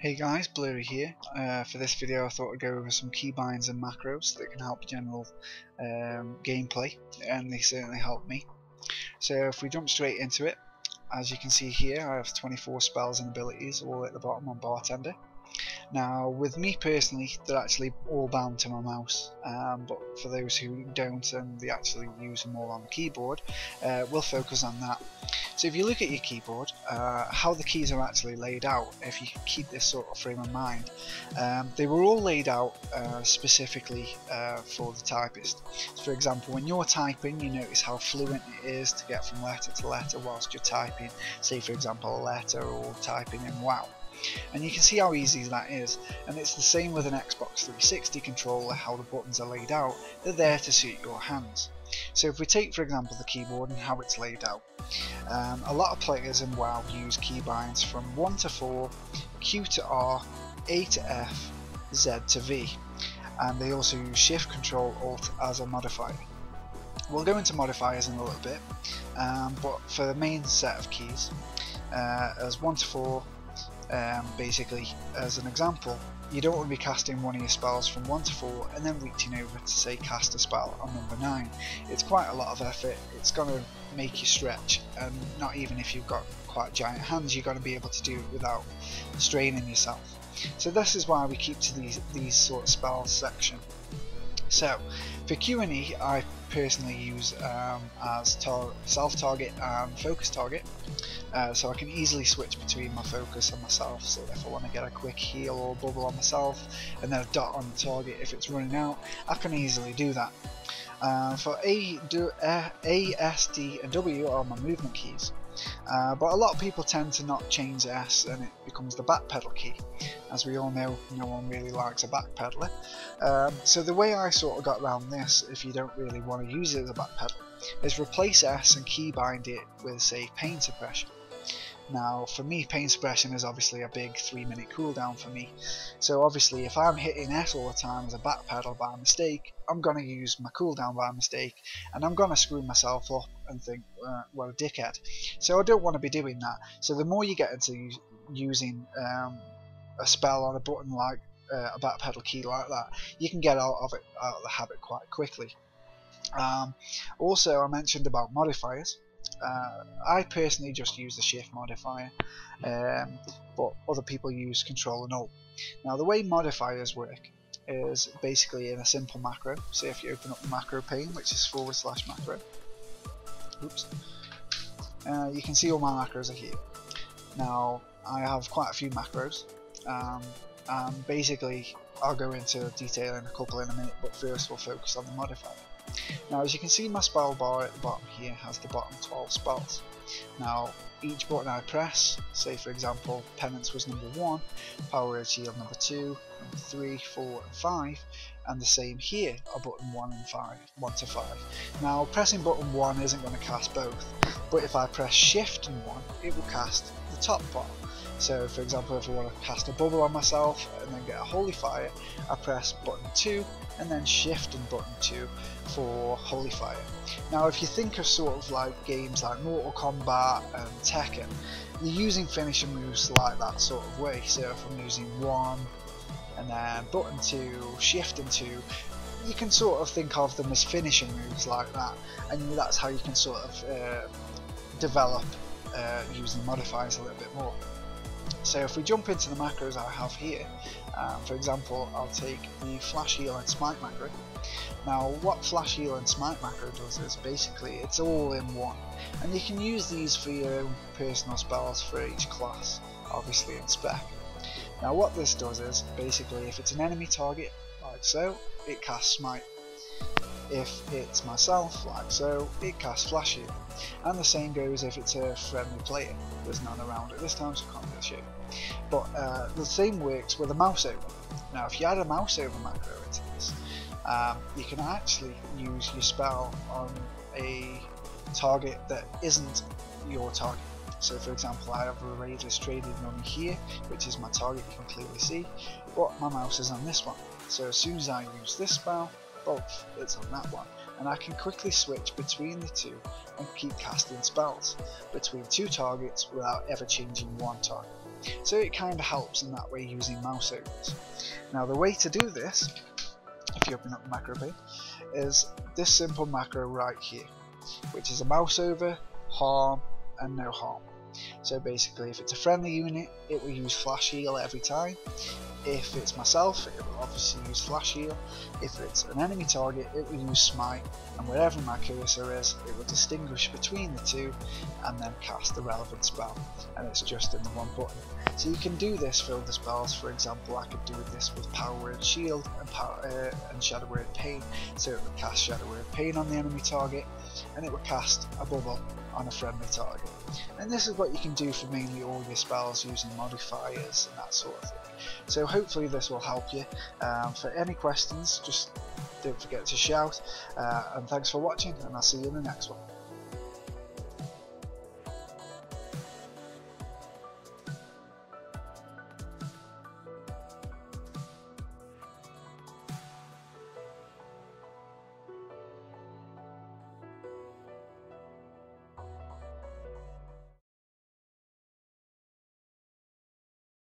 Hey guys, Blúrry here. For this video I thought I'd go over some keybinds and macros that can help general gameplay, and they certainly help me. So if we jump straight into it, as you can see here I have 24 spells and abilities all at the bottom on Bartender. Now with me personally, they're actually all bound to my mouse, but for those who don't and they actually use them all on the keyboard, we'll focus on that. So if you look at your keyboard, how the keys are actually laid out, if you keep this sort of frame of mind, they were all laid out specifically for the typist. So for example, when you're typing, you notice how fluent it is to get from letter to letter whilst you're typing, say for example a letter, or typing in WoW. And you can see how easy that is, and it's the same with an Xbox 360 controller. How the buttons are laid out, they're there to suit your hands. So if we take for example the keyboard and how it's laid out, a lot of players in WoW use keybinds from 1 to 4, Q to R, A to F, Z to V, and they also use Shift, Control, Alt as a modifier. We'll go into modifiers in a little bit, but for the main set of keys, as 1 to 4, basically as an example, you don't want to be casting one of your spells from 1 to 4 and then reaching over to say cast a spell on number 9. It's quite a lot of effort, it's going to make you stretch, and not even if you've got quite giant hands you're going to be able to do it without straining yourself. So this is why we keep to these sort of spells section. So for Q and E I personally use as self-target and focus target, so I can easily switch between my focus and myself. So if I want to get a quick heal or bubble on myself and then a dot on the target if it's running out, I can easily do that. For A, S, D and W are my movement keys, but a lot of people tend to not change S and it becomes the backpedal key. As we all know, no one really likes a backpedaler. So the way I sort of got around this, if you don't really want to use it as a backpedal, is replace S and keybind it with say pain suppression. Now for me, pain suppression is obviously a big 3-minute cooldown for me, so obviously if I'm hitting S all the time as a backpedal by mistake, I'm going to use my cooldown by mistake and I'm going to screw myself up and think, what a dickhead. So I don't want to be doing that. So the more you get into using a spell on a button like a backpedal key like that, you can get out of the habit quite quickly. Also I mentioned about modifiers. I personally just use the Shift modifier, but other people use Control and Alt. Now the way modifiers work is basically in a simple macro. So if you open up the macro pane, which is /macro, oops, you can see all my macros are here. Now I have quite a few macros, and basically I'll go into detail in a couple in a minute, but first we'll focus on the modifier. Now as you can see, my spell bar at the bottom here has the bottom 12 spells. Now each button I press, say for example Penance was number 1, Power Word Shield number 2, number 3, 4 and 5, and the same here are button 1 to 5. Now pressing button 1 isn't going to cast both, but if I press Shift and 1 it will cast the top bar. So for example, if I want to cast a bubble on myself and then get a Holy Fire, I press button 2 and then Shift and button 2 for Holy Fire. Now if you think of sort of like games like Mortal Kombat and Tekken, you're using finishing moves like that sort of way. So if I'm using 1 and then button 2, Shift and 2, you can sort of think of them as finishing moves like that, and that's how you can sort of develop using modifiers a little bit more. So if we jump into the macros I have here, for example I'll take the Flash Heal and Smite macro. Now what Flash Heal and Smite macro does is basically it's all in one, and you can use these for your own personal spells for each class, obviously in spec. Now what this does is basically if it's an enemy target like so, it casts Smite. If it's myself like so, it casts Flash Heal, and the same goes if it's a friendly player. There's none around at this time so I can't really show you. But the same works with a mouse over. Now if you add a mouse over macro into this, you can actually use your spell on a target that isn't your target. So for example I have a Razor's Trading Mummy here, which is my target, you can clearly see, but my mouse is on this one. So as soon as I use this spell, both, it's on that one, and I can quickly switch between the two and keep casting spells between two targets without ever changing one target. So it kind of helps in that way using mouse overs. Now the way to do this, if you open up the macro pane, is this simple macro right here, which is a mouse over, harm, and no harm. So basically, if it's a friendly unit, it will use flash heal every time. If it's myself, it will obviously use flash heal. If it's an enemy target, it will use smite, and wherever my cursor is, it will distinguish between the two and then cast the relevant spell, and it's just in the one button. So you can do this for other spells. For example, I could do this with Power Word Shield and Shadow Word Pain, so it would cast Shadow Word Pain on the enemy target, and it would cast a bubble on a friendly target. And this is what you can do for mainly all your spells using modifiers and that sort of thing. So hopefully this will help you. For any questions, just don't forget to shout, and thanks for watching, and I'll see you in the next one.